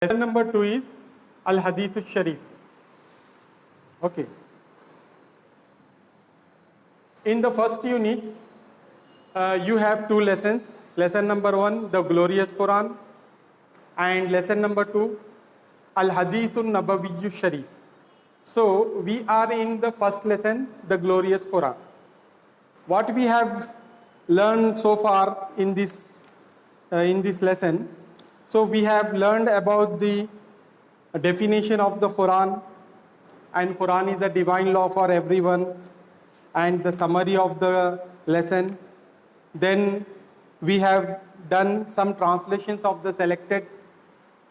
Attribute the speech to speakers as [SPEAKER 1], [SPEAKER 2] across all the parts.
[SPEAKER 1] Lesson number 2 is Al Hadith al Sharif. Okay. In the first unit, you have two lessons. Lesson number 1, the glorious Quran, and lesson number 2, Al Hadith al Nabawi al Sharif. So we are in the first lesson, the glorious Quran. What we have learned so far in this lesson, so we have learned about the definition of the Quran, and Quran is a divine law for everyone, and the summary of the lesson. Then we have done some translations of the selected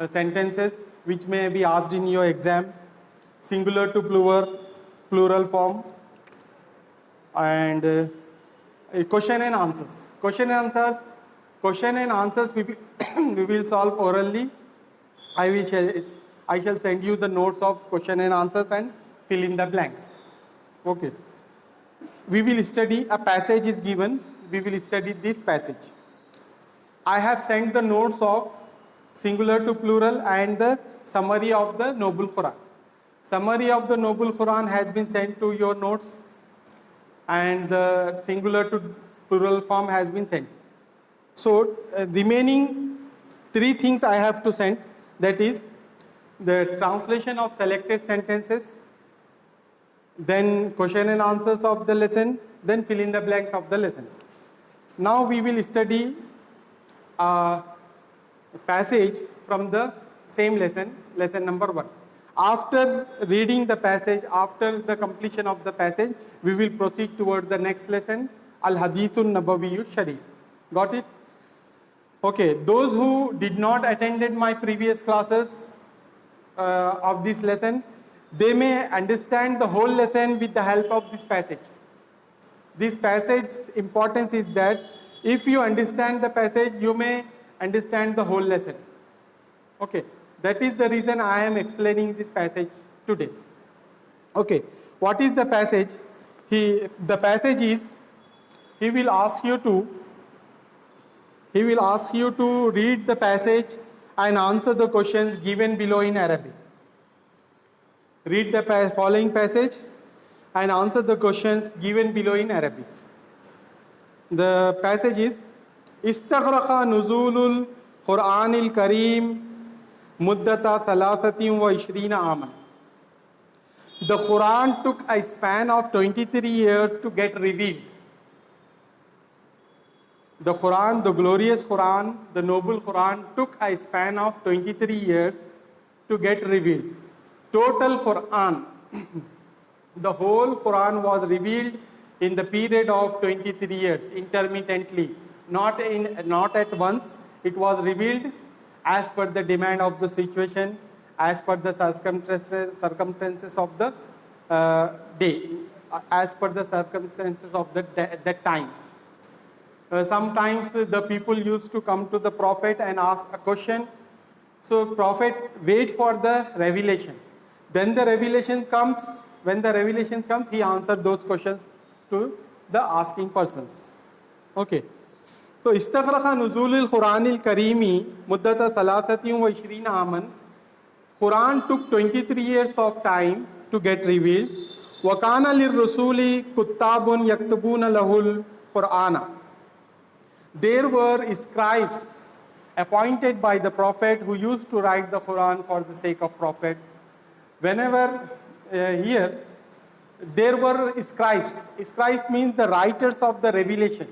[SPEAKER 1] sentences which may be asked in your exam, singular to plural form, and question and answers. Question and answers we will solve orally. I shall send you the notes of question and answers and fill in the blanks. Okay. We will study, a passage is given, we will study this passage. I have sent the notes of singular to plural and the summary of the Noble Quran. Summary of the Noble Quran has been sent to your notes, and the singular to plural form has been sent. So remaining three things I have to send, that is the translation of selected sentences, then question and answers of the lesson, then fill in the blanks of the lessons. Now we will study a passage from the same lesson, lesson number 1. After reading the passage, after the completion of the passage, we will proceed towards the next lesson, Al Hadithun Nabawi Sharif. Got it? Okay, those who did not attended my previous classes of this lesson, they may understand the whole lesson with the help of this passage. This passage's importance is that if you understand the passage, you may understand the whole lesson. Okay, that is the reason I am explaining this passage today. Okay, what is the passage? The passage is, he will ask you to read the passage and answer the questions given below in Arabic. Read the following passage and answer the questions given below in Arabic. The passage is, Istaghraqa nuzulul Quranil Kareem muddata thalathatin wa ishrina aman. The Quran took a span of 23 years to get revealed. The Quran, the glorious Quran, the noble Quran, took a span of 23 years to get revealed. Total Quran, the whole Quran was revealed in the period of 23 years, intermittently, not at once. It was revealed as per the demand of the situation, as per the circumstances of the day, as per the circumstances of that time. Sometimes the people used to come to the Prophet and ask a question. So Prophet wait for the revelation. Then the revelation comes. When the revelation comes, he answered those questions to the asking persons. Okay. So Istaghraqa nuzulil Quranil Karimi muddata thalathatin wa ishrina aman. Quran took 23 years of time to get revealed. Wa kana lirrusuli kuttabun yaktubuna lahul Qur'ana. There were scribes appointed by the Prophet who used to write the Quran for the sake of Prophet. Whenever here, there were scribes. Scribes means the writers of the revelation.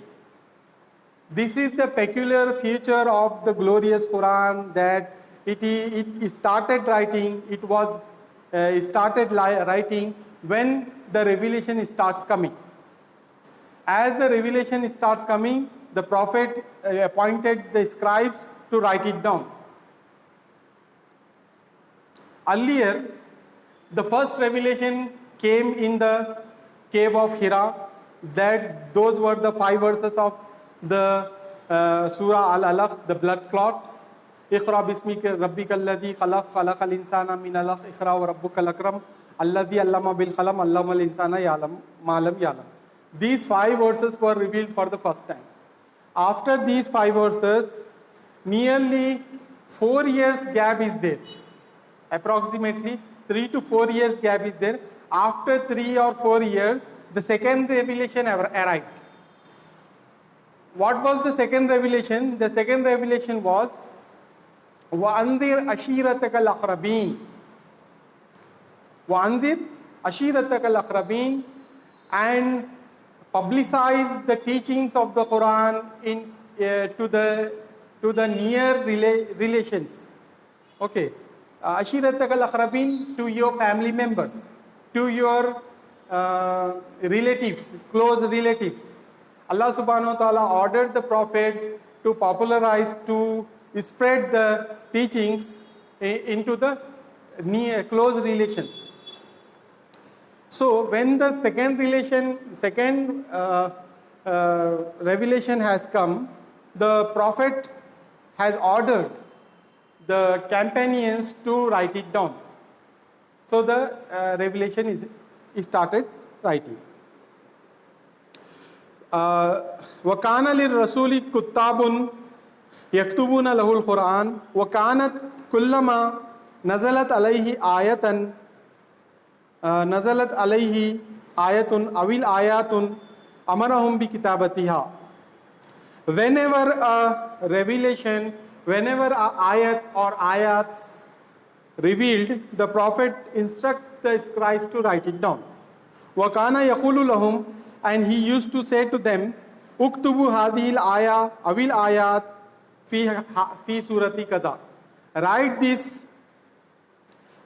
[SPEAKER 1] This is the peculiar feature of the glorious Quran, that it started writing. It started writing when the revelation starts coming. As the revelation starts coming, the Prophet appointed the scribes to write it down. Earlier, the first revelation came in the cave of Hira. Those were the 5 verses of the Surah Al-Alaq, the blood clot. Iqra bismika rabbika alladhi khalaq, khalaqal insana min alaq, iqra wa rabbukal akram, alladhi allama bil qalam, allama al insana ya'lam ma lam ya'lam. These 5 verses were revealed for the first time. After these 5 verses, nearly 4 years gap is there. Approximately 3 to 4 years gap is there. After 3 or 4 years, the second revelation arrived. What was the second revelation? The second revelation was وَأَنذِرْ أَشِيرَتَكَ الْأَقْرَبِينَ. وَأَنذِرْ أَشِيرَتَكَ الْأَقْرَبِينَ, and publicize the teachings of the Quran to the near relations. Okay, Ashiratak al-Aqrabin, to your family members, to your relatives, close relatives. Allah subhanahu wa ta'ala ordered the Prophet to popularize, to spread the teachings into the near close relations. So when the second revelation has come, the Prophet has ordered the companions to write it down. So the revelation is started writing. وَكَانَ لِلرَّسُولِ كُتَّابٌ يَكْتُبُونَ لَهُ الْقُرْآنَ وَكَانَتْ كُلَّمَا نَزَلَتْ عَلَيْهِ آيَةً نزلت علیہ آیت oil آیات امرہم بکتابتہا. Whenever a revelation, whenever a ayat or ayats revealed, the Prophet instructs the scribes to write it down. وَكَانَ يَقُولُ لَهُمْ, and he used to say to them, اُكْتُبُوا هَذِهِ الْآيَةِ أَوِلْ آيَاتِ فِي سُورَةِ كَذَا.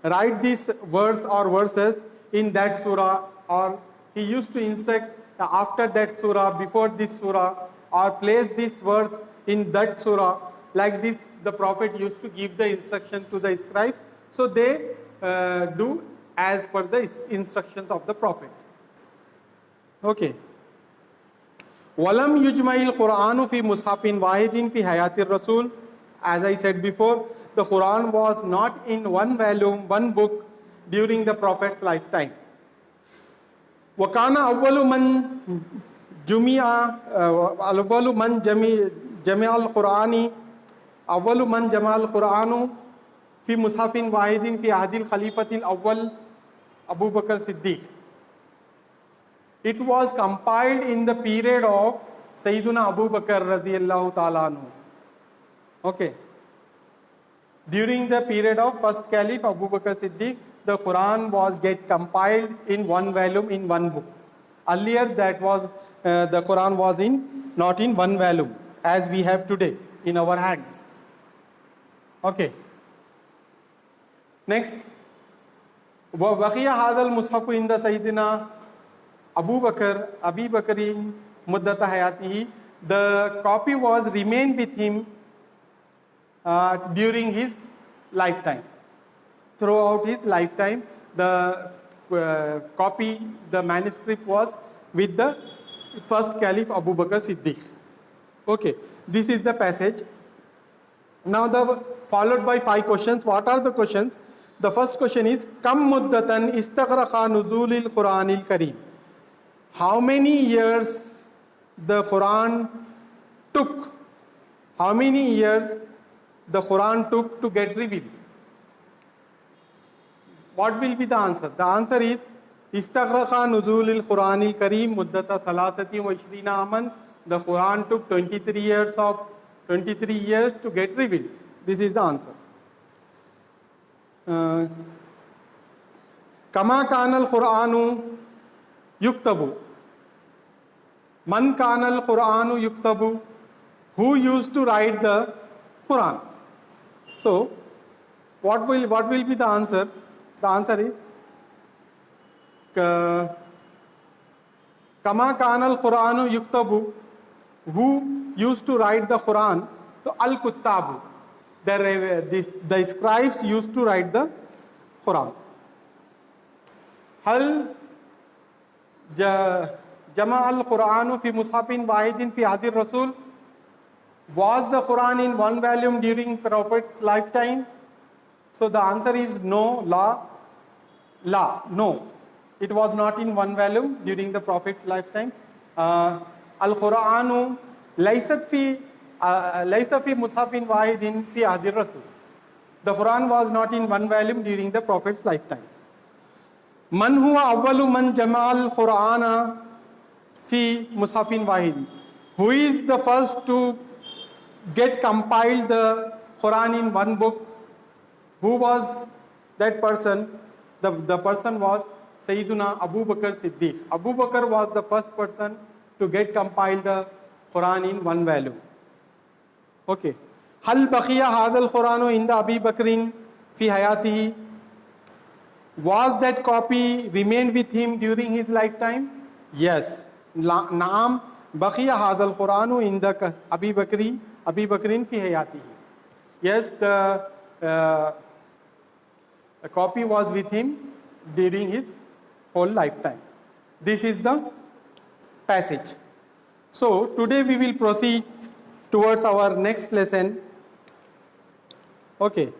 [SPEAKER 1] Write these words or verses in that surah, or he used to instruct after that surah, before this surah, or place this verse in that surah. Like this, the Prophet used to give the instruction to the scribe, so they do as per the instructions of the Prophet. Okay. وَلَمْ يُجْمَعِ الْقُرْآنُ فِي مُصْحَفٍ وَاحِدٍ فِي حَيَاةِ الرَّسُولِ. As I said before, the Quran was not in one volume, one book during the Prophet's lifetime. وَكَانَ أَوَّلُ مَنْ جَمِعَ الْقُرْآنِ أَوَّلُ مَنْ جَمَعَ الْقُرْآنُ فِي مُصْحَفٍ وَاحِدٍ فِي عَهْدِ الْخَلِيفَةِ الْأَوَّلِ Abu Bakr Siddiq. It was compiled in the period of Sayyiduna Abu Bakr radiyallahu ta'ala anhu. Okay. During the period of first Caliph Abu Bakr Siddiq, the Quran was compiled in one volume, in one book. Earlier, that was the Quran was not in one volume as we have today in our hands. Okay. Next, وَبَقِيَ هَذَا الْمُصْحَفُ عِنْدَ سَيِّدِنَا Abu Bakr مُدَّةَ حَيَاتِهِ. The copy was remained with him during his lifetime. Throughout his lifetime, the copy, the manuscript was with the first Caliph Abu Bakr Siddiq. Okay, this is the passage. Now followed by 5 questions. What are the questions? The first question is, Kam muddatan istaghraqa nuzulil Quranil Kareem. How many years the Quran took? How many years the Quran took to get revealed? What will be the answer? The answer is, Istaghraqa nuzulil Quranil Kareem muddata 23 aman. The Quran took 23 years to get revealed. This is the answer. Kama kana al-Qur'anu yuktabu. Man kana al-Qur'anu yuktabu. Who used to write the Quran? So, what will be the answer? The answer is Kama kana al-Qur'anu yuktabu. Who used to write the Quran? So, al-Kuttabu. The scribes used to write the Quran. Hal jama al-Qur'anu fi mushafin wahidin fi ahdi Rasul. Was the Quran in one volume during Prophet's lifetime? So the answer is no. No. It was not in one volume during the Prophet's lifetime. Al-Qur'anu laysa fi mushafin wahidin fi ahdi Rasul. The Quran was not in one volume during the Prophet's lifetime. Man huwa awwalu man jama'al Qur'ana fi mushafin wahid. Who is the first to get compiled the Quran in one book? Who was that person? The person was Sayyiduna Abu Bakr Siddiq. Abu Bakr was the first person to get compiled the Quran in one volume. Okay. Hal baqiya hadal Quranu inda Abi Bakrin fi hayatihi. Was that copy remained with him during his lifetime? Yes. Naam baqiya hadal Quranu inda Abi Bakrin fi hayatihi. Yes, the copy was with him during his whole lifetime. This is the passage. So today we will proceed towards our next lesson. Okay.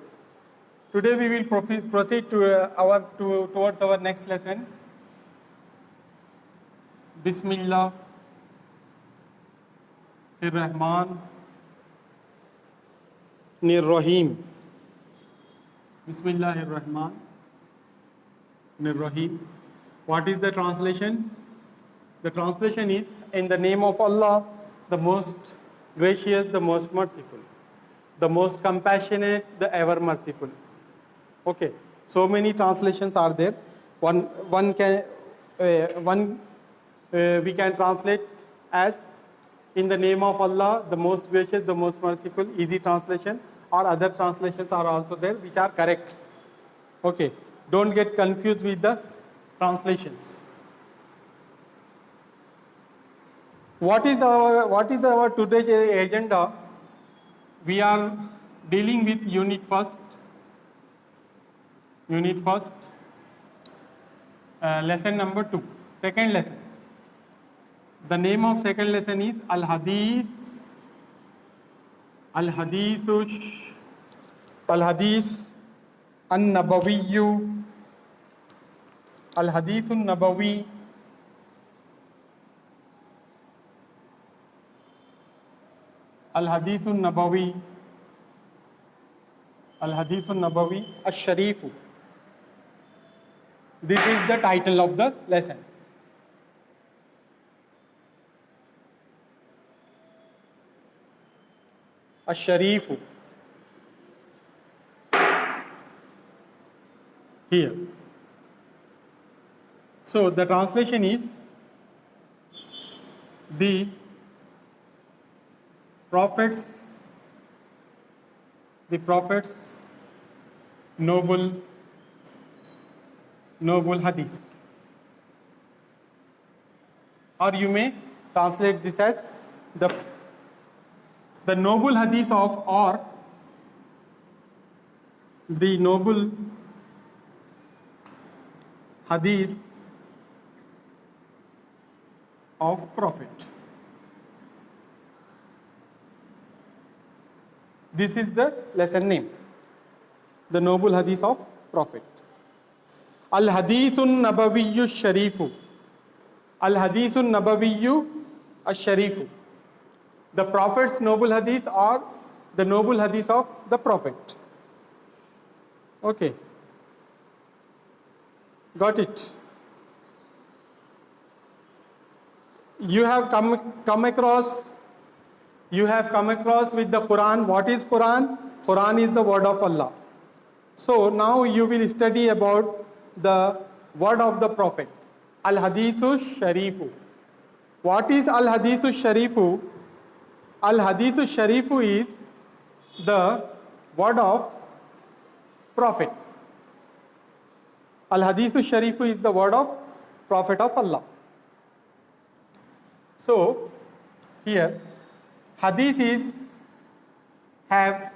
[SPEAKER 1] Today we will proceed towards our next lesson. Bismillah ar-Rahman ar-Rahim. Bismillah ar-Rahman ar-Rahim. What is the translation? The translation is, in the name of Allah, the most gracious, the most merciful, the most compassionate, the ever merciful. Okay, so many translations are there. We can translate as, in the name of Allah, the most gracious, the most merciful, easy translation, or other translations are also there which are correct. Okay, don't get confused with the translations. What is our today's agenda? We are dealing with unit first, lesson number 2, second lesson. The name of second lesson is Al-Hadith An-Nabawiyyu, Al-Hadith An-Nabawi, Al-Hadith An-Nabawi, Al-Hadith An-Nabawi Ash-Sharifu. This is the title of the lesson. Ash-Sharifu. Here. So the translation is, the Prophet's noble hadith. Or you may translate this as the noble hadith of, or the noble hadith of Prophet. This is the lesson name, the noble hadith of Prophet. Al-Hadithun Nabawiyyu Sharifu. Al-Hadithun Nabawiyyu Ash-Sharifu. The Prophet's noble hadith, or the noble hadith of the Prophet. Okay. Got it? You have come across with the Quran. What is Quran? Quran is the word of Allah. So now you will study about the word of the Prophet. Al-Hadithu Sharifu. What is Al-Hadithu Sharifu? Al-Hadithu Sharifu is the word of Prophet. Al-Hadithu Sharifu is the word of Prophet of Allah. So here, hadith have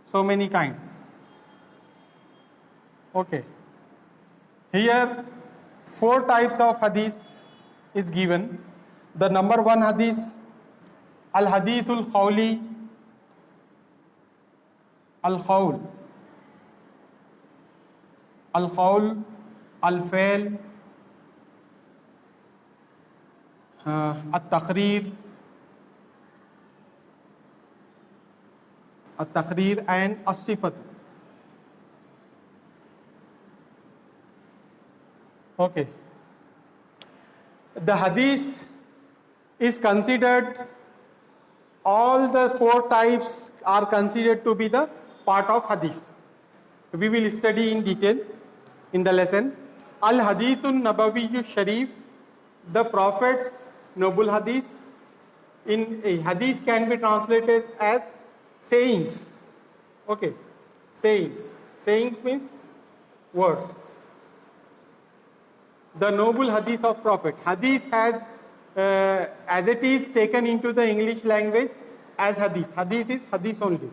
[SPEAKER 1] so many kinds. Okay. Here 4 types of hadith is given. The number 1 hadith, Al-Hadithul Khawli, Al-Khawl, Al-Fail, At-Taqrir, and As-Sifat. Okay. The hadith is considered, all the four types are considered to be the part of hadith. We will study in detail in the lesson. Al-Hadithun Nabawiyyu Sharif, the Prophet's noble hadith. In a hadith can be translated as sayings. Okay, sayings. Sayings means words. The noble hadith of Prophet. Hadith has, as it is taken into the English language as hadith. Hadith is hadith only.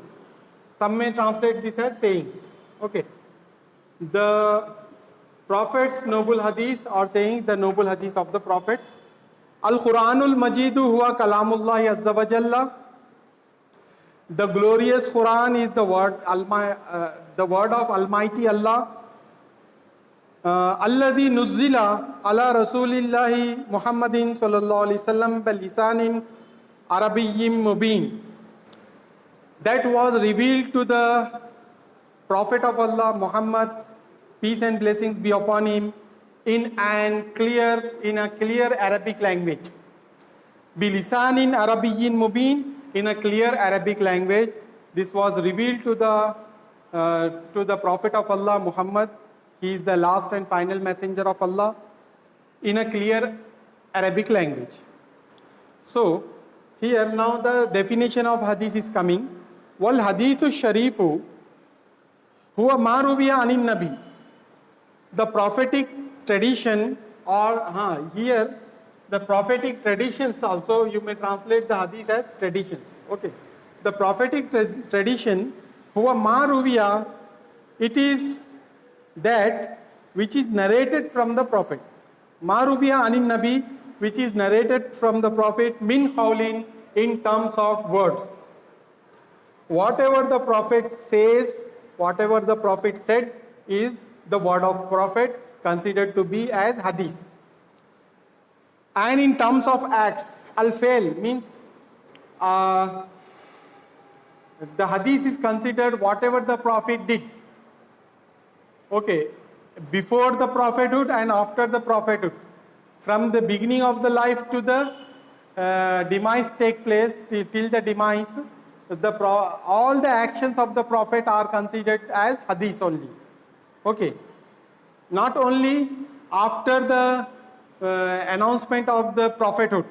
[SPEAKER 1] Some may translate this as sayings. Okay. The Prophet's noble hadith or saying the noble hadith of the Prophet. Al-Quranul Majidu huwa kalamullahi azza wa jalla. The glorious Quran is the word of Almighty Allah. Alladhi nuzzila ala Rasulillahi Muhammadin sallallahu alaihi wasallam bil lisanin Arabiyyin mubin. That was revealed to the Prophet of Allah Muhammad, peace and blessings be upon him, in a clear Arabic language. Bilisanin Arabiyyin mubin, in a clear Arabic language. This was revealed to the Prophet of Allah Muhammad. He is the last and final messenger of Allah, in a clear Arabic language. So here now the definition of hadith is coming. Wal hadithu sharifu huwa ma ruwiya anin nabi. The prophetic tradition, or here the prophetic traditions also, you may translate the hadith as traditions. Okay. The prophetic tradition, huwa ma ruwiya, it is that which is narrated from the Prophet. Ma ruwiya anin nabi, which is narrated from the Prophet, min qawlin, in terms of words. Whatever the Prophet says, whatever the Prophet said is the word of Prophet, considered to be as hadith. And in terms of acts, al-fail means the hadith is considered whatever the Prophet did. Okay, before the prophethood and after the prophethood. From the beginning of the life to the demise take place, till the demise, all the actions of the Prophet are considered as hadith only. Okay. Not only after the announcement of the prophethood,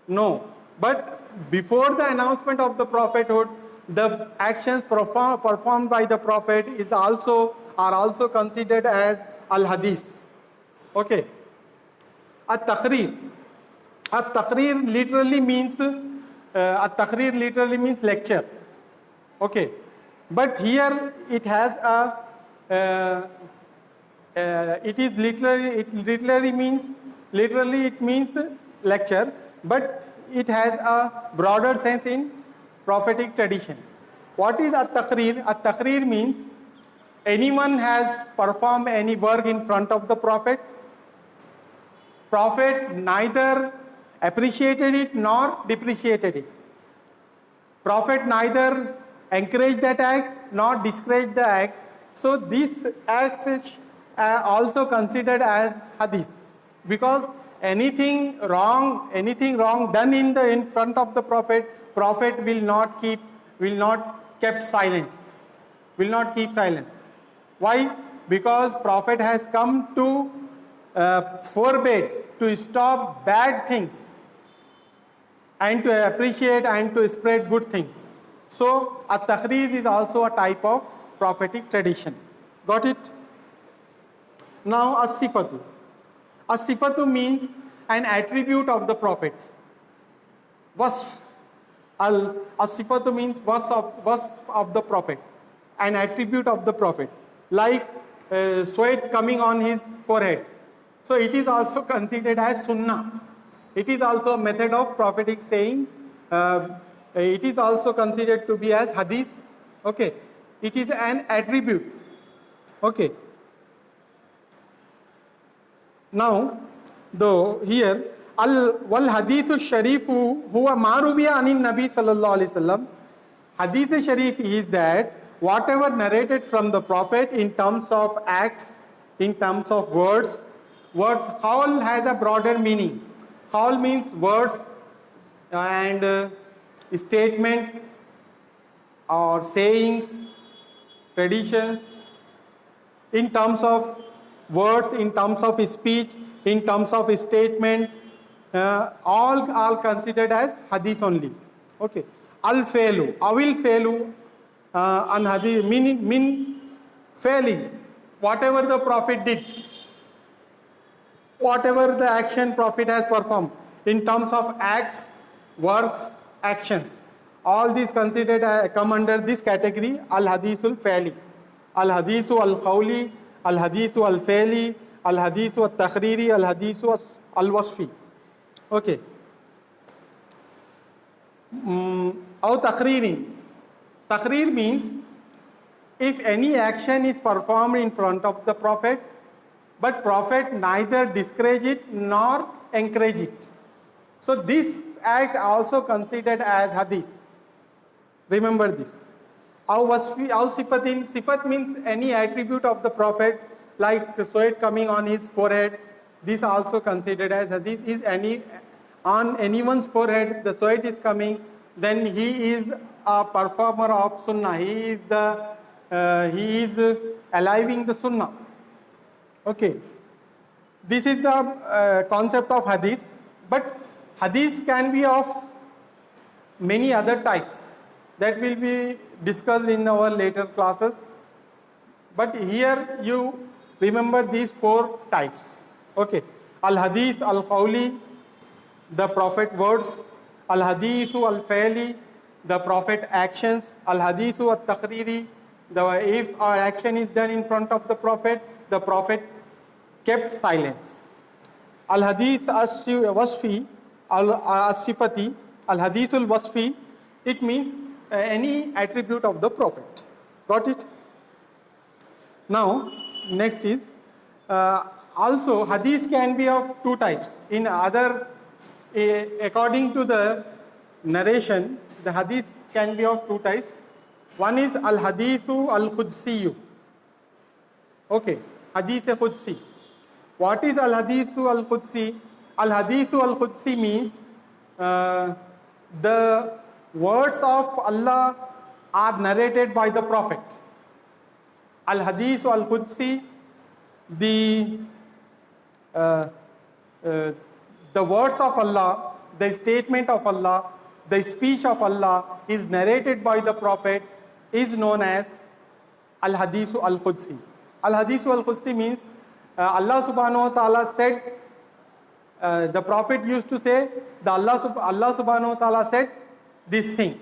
[SPEAKER 1] no, but before the announcement of the prophethood, the actions performed by the Prophet are also considered as al-hadith. Okay. At-Taqrir. At-Taqrir literally means lecture. Okay. But here it has literally it means lecture, but it has a broader sense in prophetic tradition. What is at-Taqrir? At-Taqrir means anyone has performed any work in front of the Prophet. Prophet neither appreciated it nor depreciated it. Prophet neither encouraged that act nor discouraged the act. So this act is also considered as hadith, because anything wrong done in front of the Prophet will not keep silence. Why? Because Prophet has come to forbid, to stop bad things and to appreciate and to spread good things. So at-Taqrir is also a type of prophetic tradition. Got it? Now as-Sifatu. As-Sifatu means an attribute of the Prophet. Wasf. As-Sifatu means wasf of the Prophet, an attribute of the Prophet, like sweat coming on his forehead. So it is also considered as sunnah. It is also a method of prophetic saying. It is also considered to be as hadith. Okay. It is an attribute. Okay. Now, though here, wal hadithu sharifu huwa ma ruwiya anin nabi sallallahu alaihi wasallam. Hadith sharif is that whatever narrated from the Prophet in terms of acts, in terms of words, Words, qawl has a broader meaning. Qawl means words and statement or sayings, traditions, in terms of words, in terms of speech, in terms of statement, all considered as hadith only. Okay. Al failu, awil failu, an hadith mean failing. Whatever the Prophet did, whatever the action Prophet has performed in terms of acts, works, actions, all these considered come under this category, al hadithul faili, al hadithu al qawli, al hadithu al faili, al hadithu al takhriri, al hadithu al wasfi. Okay. Aw takhririn. Takhrir means if any action is performed in front of the Prophet, but Prophet neither discourage it nor encourage it. So this act also considered as hadith. Remember this. Aw wasfi, aw sifatin. Sifat means any attribute of the Prophet, like the sweat coming on his forehead. This also considered as hadith. Is any on anyone's forehead the sweat is coming, then he is a performer of sunnah. He is aliving the sunnah. Okay. This is the concept of hadith. But hadith can be of many other types that will be discussed in our later classes. But here you remember these 4 types. Okay. Al hadith al qawli, the Prophet words. Al hadithu al faili, the Prophet actions. Al hadithu al takhriri, if our action is done in front of the Prophet kept silence. Al hadith as wasfi, al sifati, al hadithul wasfi, it means any attribute of the Prophet. Got it? Now next is also hadith can be of 2 types. In other, according to the narration, the hadith can be of 2 types. One is al hadithu al khudsiyu. Okay, hadith khudsi. What is al hadithu al khudsi? Al hadithu al khudsi means the words of Allah are narrated by the Prophet. Al hadithu al khudsi, the words of Allah, the statement of Allah, the speech of Allah is narrated by the Prophet, is known as al hadithu al khudsi. Al hadithu al khudsi means Allah subhanahu wa ta'ala said, the Prophet used to say, Allah subhanahu wa ta'ala said this thing.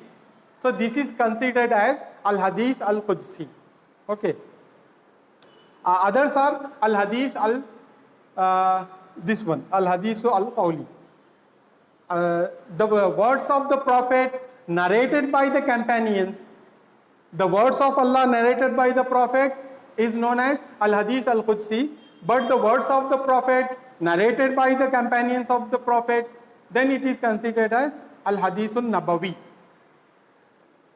[SPEAKER 1] So this is considered as al hadith al khudsi. Okay. Others are al hadith al this one, al hadithu al qawli. The words of the Prophet narrated by the companions, the words of Allah narrated by the Prophet is known as al hadith al khudsi. But the words of the Prophet narrated by the companions of the Prophet, then it is considered as al hadithun nabawi.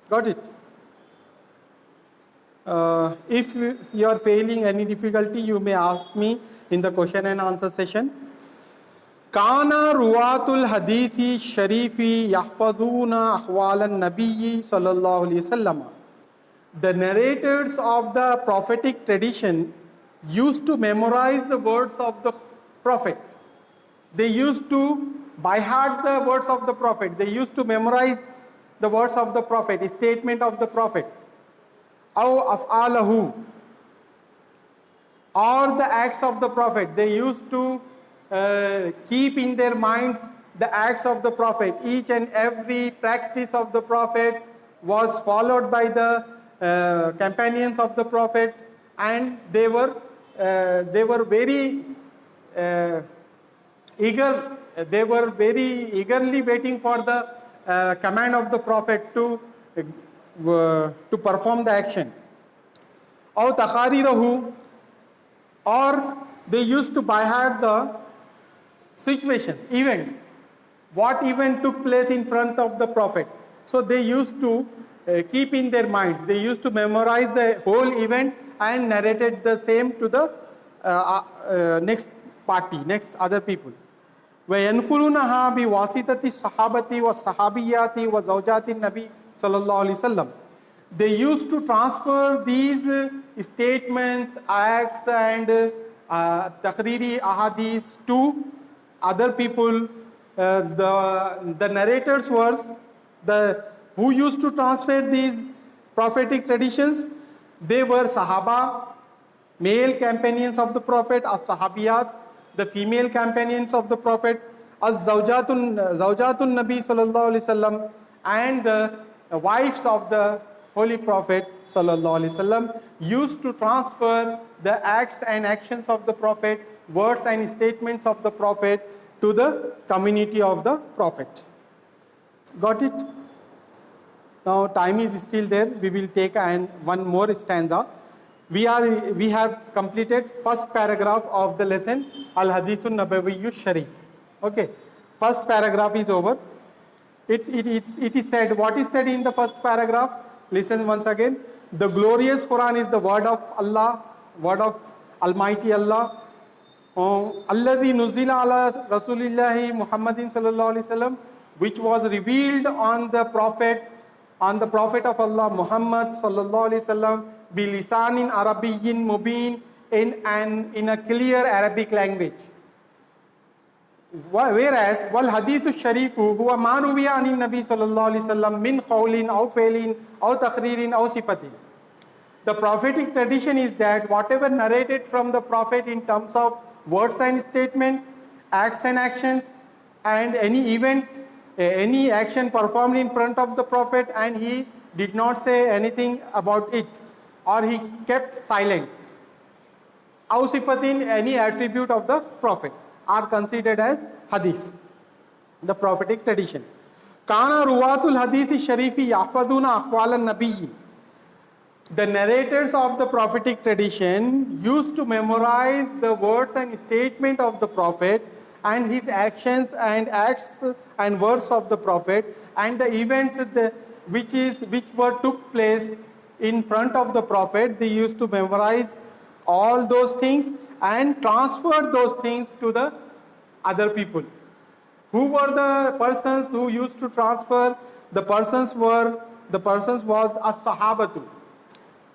[SPEAKER 1] Got it? If you are facing any difficulty, you may ask me in the question and answer session. Kana ruwatul hadithi sharifi yahfaduna ahwalan nabiyyi sallallahu alayhi wasallam. The narrators of the prophetic tradition used to memorize the words of the Prophet. They used to by heart the words of the Prophet. They used to memorize the words of the Prophet, statement of the Prophet. Aw af'alahu, or the acts of the Prophet. They used to keep in their minds the acts of the Prophet. Each and every practice of the Prophet was followed by the companions of the Prophet, and they were very eager. They were very eagerly waiting for the command of the Prophet to perform the action. Aw takharirahu, or they used to by heart the situations, events, what event took place in front of the Prophet. So they used to keep in their mind. They used to memorize the whole event and narrated the same to the next party, next other people. وَيَنْخُلُونَهَا بِوَاسِطَةِ الصَّحَابَةِ وَالصَّحَابِيَّاتِ وَزَوْجَاتِ النَّبِي sallallahu alaihi wasallam. They used to transfer these statements, acts and taqriri ahadith to other people. The narrators was who used to transfer these prophetic traditions. They were Sahaba, male companions of the Prophet, as Sahabiyat, the female companions of the Prophet, as Zawjatun Nabi sallallahu alaihi wasallam, and the wives of the Holy Prophet sallallahu alaihi wasallam used to transfer the acts and actions of the Prophet, words and statements of the Prophet to the community of the Prophet. Got it? Now time is still there. We will take one more stanza. We have completed first paragraph of the lesson, Al-Hadithun Nabawiyyu Sharif. Okay, first paragraph is over. It is said, what is said in the first paragraph? Listen once again. The glorious Quran is the word of Allah, word of Almighty Allah. Alladhi nuzila ala Rasulillahi Muhammadin sallallahu alaihi wasallam, which was revealed on the Prophet of Allah Muhammad sallallahu alaihi wasallam, bilisanin Arabiyyin mubin, in a clear Arabic language. Whereas wal hadithu sharifu huwa ma ruwiya anin nabi sallallahu alaihi wasallam min qawlin aw fi'lin aw takhririn aw sifatin. The prophetic tradition is that whatever narrated from the Prophet in terms of words and statement, acts and actions, and any event, any action performed in front of the Prophet and he did not say anything about it, or he kept silent. Aw sifatin, any attribute of the Prophet, are considered as hadith, the prophetic tradition. Kana ruwatul hadithi sharifi yahfaduna aqwal an-nabiyyi. The narrators of the prophetic tradition used to memorize the words and statement of the Prophet and his actions and acts and words of the Prophet and the events which took place in front of the Prophet. They used to memorize all those things and transfer those things to the other people. Who were the persons who used to transfer? The persons was as-sahabatu,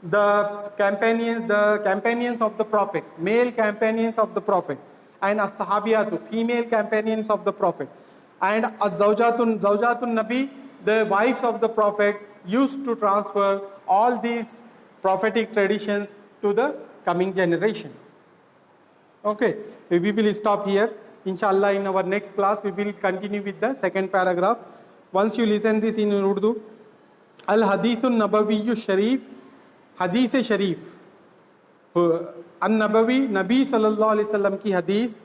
[SPEAKER 1] the companions of the Prophet, male companions of the Prophet, and as-sahabiyatu, female companions of the Prophet, and az-zawjatun nabi, the wives of the Prophet, used to transfer all these prophetic traditions to the coming generation. Okay, we will stop here. Inshallah, in our next class, we will continue with the second paragraph. Once you listen this in Urdu, Al-Hadithun Nabawiyyu Sharif, Hadith Sharif, An-Nabawi, Nabi sallallahu alaihi wasallam ki hadith,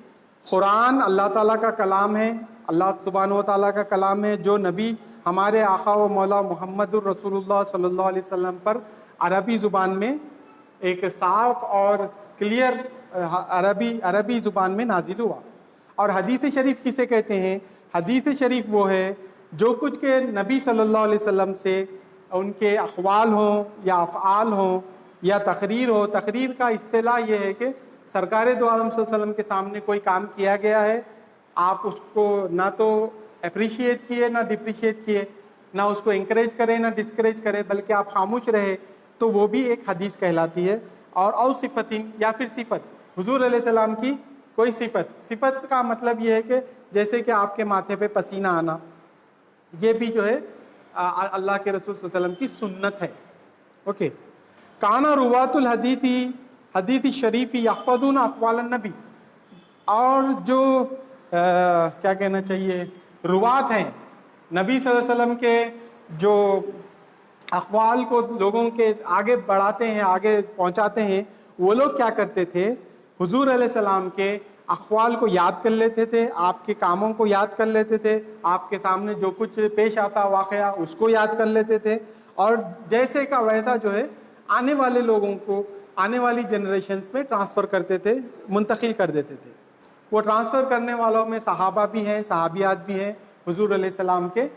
[SPEAKER 1] Quran Allah Ta'ala ka kalam hai, Allah subhanahu wa ta'ala ka kalam hai, jo Nabi ہمارے آقا و مولا محمد الرسول صلی اللہ علیہ وسلم پر عربی زبان میں ایک صاف اور کلیئر عربی زبان میں نازل ہوا. اور حدیث شریف کسے کہتے ہیں؟ حدیث شریف وہ ہے جو کچھ کہ نبی صلی اللہ علیہ وسلم سے ان کے اقوال ہوں یا افعال ہوں یا تقریر ہو. تقریر کا اصطلاح یہ ہے کہ سرکار دو عالم صلی اللہ علیہ وسلم کے سامنے کوئی کام کیا گیا ہے, آپ اس کو نہ تو اپریشیٹ کیے نہ ڈپریشیٹ کیے, نہ اس کو انکریج کریں نہ ڈسکریج کریں, بلکہ آپ خاموش رہے, تو وہ بھی ایک حدیث کہلاتی ہے. اور او صفتین, یا پھر صفت, حضور علیہ السلام کی کوئی صفت کا مطلب یہ ہے کہ جیسے کہ آپ کے ماتھے پہ پسینہ آنا, یہ بھی جو ہے اللہ کے رسول صلی اللہ علیہ وسلم کی سنت ہے. اوکے, کانا روات الحدیثی حدیث شریفی یحفظون اقوال النبی, اور جو کیا کہنا چاہیے روات ہیں نبی صلی اللہ علیہ وسلم کے, جو اقوال کو لوگوں کے آگے بڑھاتے ہیں, آگے پہنچاتے ہیں, وہ لوگ کیا کرتے تھے؟ حضور علیہ السلام کے اقوال کو یاد کر لیتے تھے, آپ کے کاموں کو یاد کر لیتے تھے, آپ کے سامنے جو کچھ پیش آتا واقعہ اس کو یاد کر لیتے تھے, اور جیسے کا ویسا جو ہے آنے والے لوگوں کو آنے والی جنریشنز میں ٹرانسفر کرتے تھے, منتقل کر دیتے تھے. وہ ٹرانسفر کرنے والوں میں صحابہ بھی ہیں, صحابیات بھی ہیں, حضور علیہ السلام کے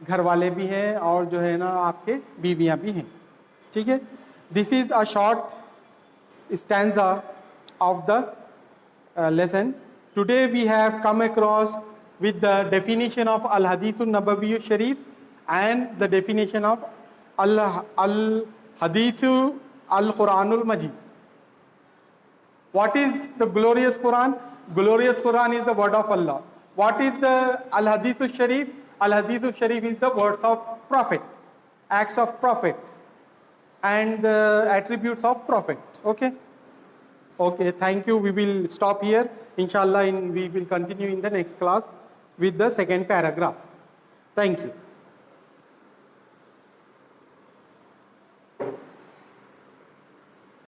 [SPEAKER 1] گھر والے بھی ہیں, اور جو ہے نا آپ کے بیویاں بھی ہیں. ٹھیک ہے, this is a short stanza of the lesson. Today we have come across with the definition of Al-Hadith Nabawi Sharif and the definition of Al-Hadith Al-Quranul Majid. What is the glorious Quran? Glorious Quran is the word of Allah. What is the Al-Hadith Sharif? Al-Hadith Sharif is the words of Prophet, acts of Prophet, and the attributes of Prophet. Okay? Okay, thank you. We will stop here. Inshallah, we will continue in the next class with the second paragraph. Thank you.